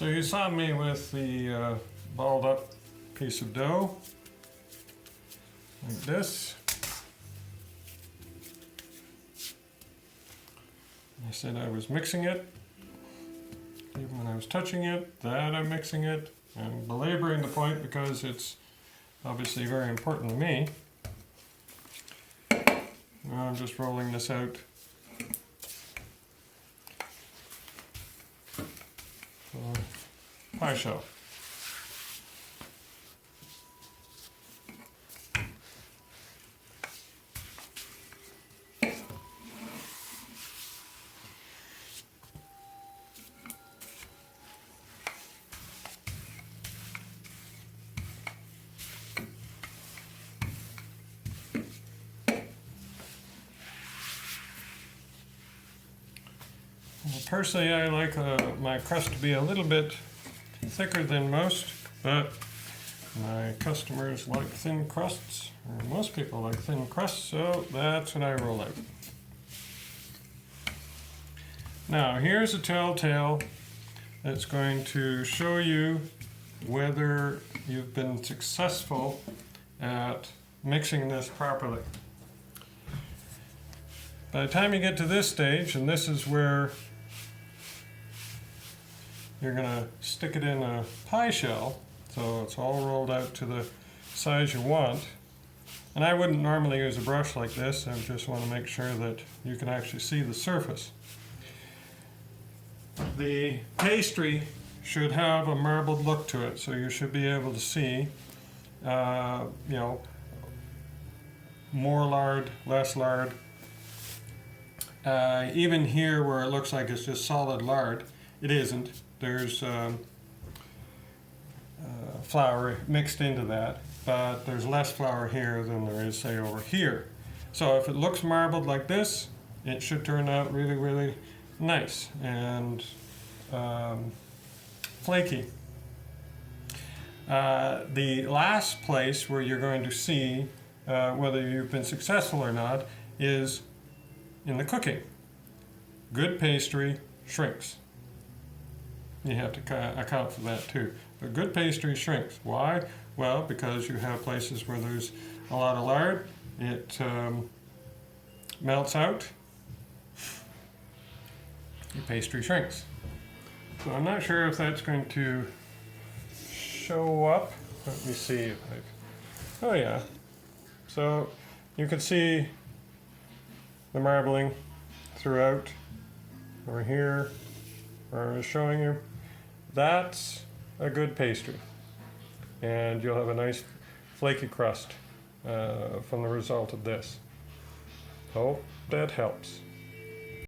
So you saw me with the balled up piece of dough, like this. I said I was mixing it, even when I was touching it, that I'm mixing it. I'm belaboring the point because it's obviously very important to me. Now I'm just rolling this out. Pie shell. Personally, I like my crust to be a little bit thicker than most, but my customers like thin crusts, or most people like thin crusts, so that's what I roll out. Now, here's a telltale that's going to show you whether you've been successful at mixing this properly. By the time you get to this stage, and this is where you're going to stick it in a pie shell, so it's all rolled out to the size you want. And I wouldn't normally use a brush like this, I just want to make sure that you can actually see the surface. The pastry should have a marbled look to it, so you should be able to see, more lard, less lard. Even here where it looks like it's just solid lard, it isn't. There's flour mixed into that, but there's less flour here than there is, say, over here. So if it looks marbled like this, it should turn out really, really nice and flaky. The last place where you're going to see whether you've been successful or not is in the cooking. Good pastry shrinks. You have to account for that too. But good pastry shrinks. Why? Well, because you have places where there's a lot of lard, it melts out, your pastry shrinks. So I'm not sure if that's going to show up. Let me see if I... Oh yeah. So you can see the marbling throughout, over here, where I was showing you. That's a good pastry, and you'll have a nice flaky crust from the result of this. Hope that helps.